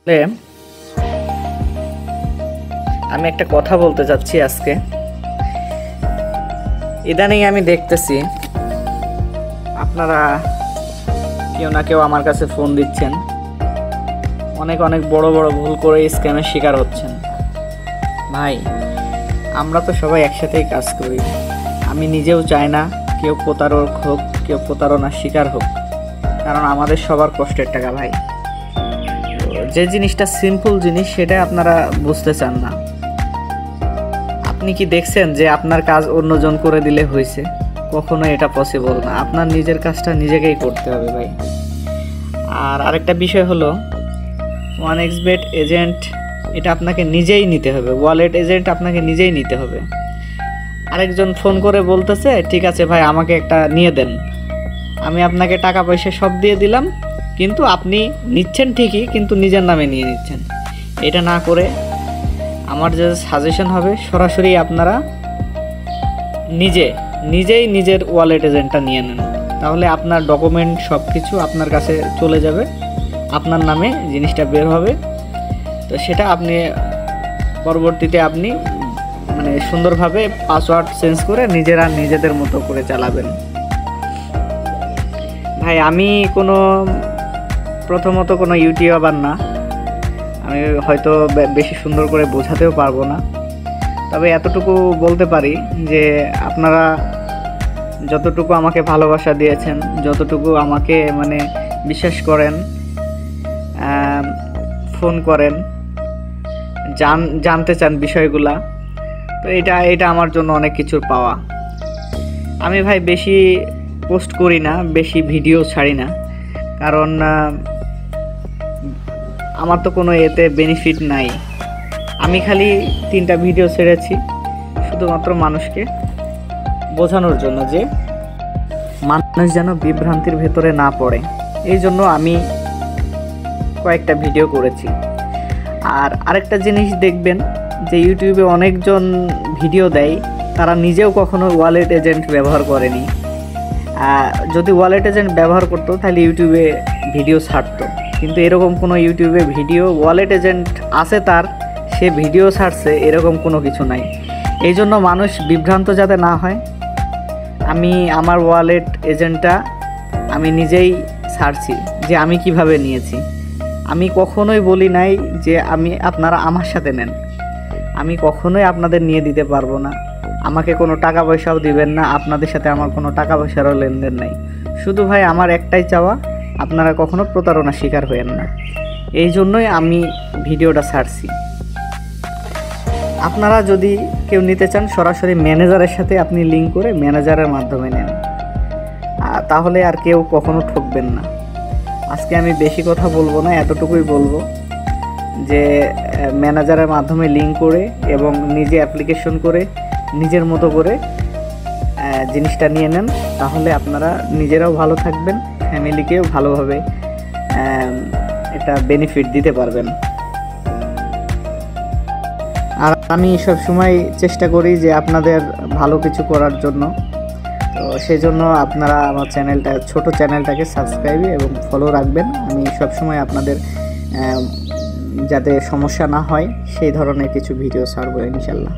আসলে আমি একটা কথা বলতে চাচ্ছি আজকে। ইদানিং আমি দেখতেছি আপনারা কেউ না কেউ আমার কাছে ফোন দিচ্ছেন, অনেক অনেক বড় বড় ভুল করে স্ক্যামের শিকার হচ্ছেন। ভাই, আমরা তো সবাই একসাথেই কাজ করি। আমি নিজেও চাই না কেউ প্রতারক হোক, কেউ প্রতারণার শিকার হোক, কারণ আমাদের সবার কষ্টের টাকা। ভাই, যে জিনিসটা সিম্পল জিনিস সেটা আপনারা বুঝতে চান না। আপনি কি দেখছেন যে আপনার কাজ অন্যজন করে দিলে হয়েছে? কখনো এটা পসিবল না। আপনার নিজের কাজটা নিজেকেই করতে হবে ভাই। আর আরেকটা বিষয় হলো, 1xBet এজেন্ট এটা আপনাকে নিজেই নিতে হবে। ওয়ালেট এজেন্ট আপনাকে নিজেই নিতে হবে। আরেকজন ফোন করে বলতেছে, ঠিক আছে ভাই, আমাকে একটা নিয়ে দেন, আমি আপনাকে টাকা পয়সা সব দিয়ে দিলাম, কিন্তু আপনি নিচ্ছেন ঠিকই, কিন্তু নিজের নামে নিয়ে নিচ্ছেন। এটা না করে আমার যে সাজেশন হবে, সরাসরি আপনারা নিজেই নিজের ওয়ালেট এজেন্টটা নিয়ে নেন। তাহলে আপনার ডকুমেন্ট সব কিছু আপনার কাছে চলে যাবে, আপনার নামে জিনিসটা বের হবে। তো সেটা আপনি পরবর্তীতে আপনি সুন্দরভাবে পাসওয়ার্ড চেঞ্জ করে নিজেদের মতো করে চালাবেন। ভাই, আমি প্রথমত কোনো ইউটিউবার না, আমি হয়তো বেশি সুন্দর করে বোঝাতেও পারবো না। তবে এতটুকু বলতে পারি যে আপনারা যতটুকু আমাকে ভালোবাসা দিয়েছেন, যতটুকু আমাকে বিশ্বাস করেন, ফোন করেন, জানতে চান বিষয়গুলা, তো এটা আমার জন্য অনেক কিছুর পাওয়া। আমি ভাই বেশি পোস্ট করি না, বেশি ভিডিও ছাড়ি না, কারণ আমার তো কোনো এতে বেনিফিট নাই। আমি খালি 3টা ভিডিও ছেড়েছি শুধুমাত্র মানুষকে বোঝানোর জন্য, যে মানুষ যেন বিভ্রান্তির ভেতরে না পড়ে। এই জন্য আমি কয়েকটা ভিডিও করেছি। আর আরেকটা জিনিস দেখবেন যে ইউটিউবে অনেকজন ভিডিও দেয়, তারা নিজেও কখনো ওয়ালেট এজেন্ট ব্যবহার করেনি। যদি ওয়ালেট এজেন্ট ব্যবহার করতো তাহলে ইউটিউবে ভিডিও ছাড়তো, কিন্তু এরকম কোনো ইউটিউবে ভিডিও ওয়ালেট এজেন্ট আছে তার, সে ভিডিও ছাড়ছে, এরকম কোনো কিছু নাই। এই জন্য মানুষ বিভ্রান্ত যাতে না হয়, আমি আমার ওয়ালেট এজেন্টটা আমি নিজেই ছাড়ছি, যে আমি কিভাবে নিয়েছি। আমি কখনোই বলি নাই যে আপনারা আমার সাথে নেন। আমি কখনোই আপনাদের নিয়ে দিতে পারবো না, আমাকে কোনো টাকা পয়সাও দিবেন না, আপনাদের সাথে আমার কোনো টাকা পয়সারও লেনদেন নাই। শুধু ভাই আমার একটাই চাওয়া, আপনারা কখনো প্রতারণার শিকার হয়েন না। এই জন্যই আমি ভিডিওটা ছাড়ছি। আপনারা যদি কেউ নিতে চান, সরাসরি ম্যানেজারের সাথে আপনি লিঙ্ক করে ম্যানেজারের মাধ্যমে নেন, তাহলে আর কেউ কখনো ঠকবেন না। আজকে আমি বেশি কথা বলবো না, এতটুকুই বলবো যে ম্যানেজারের মাধ্যমে লিঙ্ক করে এবং নিজে অ্যাপ্লিকেশন করে নিজের মতো করে জিনিসটা নিয়ে নেন, তাহলে আপনারা নিজেরাও ভালো থাকবেন, ফ্যামিলিকেও ভালোভাবে এটা বেনিফিট দিতে পারবেন। আর আমি সবসময় চেষ্টা করি যে আপনাদের ভালো কিছু করার জন্য। তো সেই জন্য আপনারা আমার ছোট চ্যানেলটাকে সাবস্ক্রাইব এবং ফলো রাখবেন। আমি সবসময় আপনাদের যাতে সমস্যা না হয় সেই ধরনের কিছু ভিডিও ছাড়বো ইনশাল্লাহ।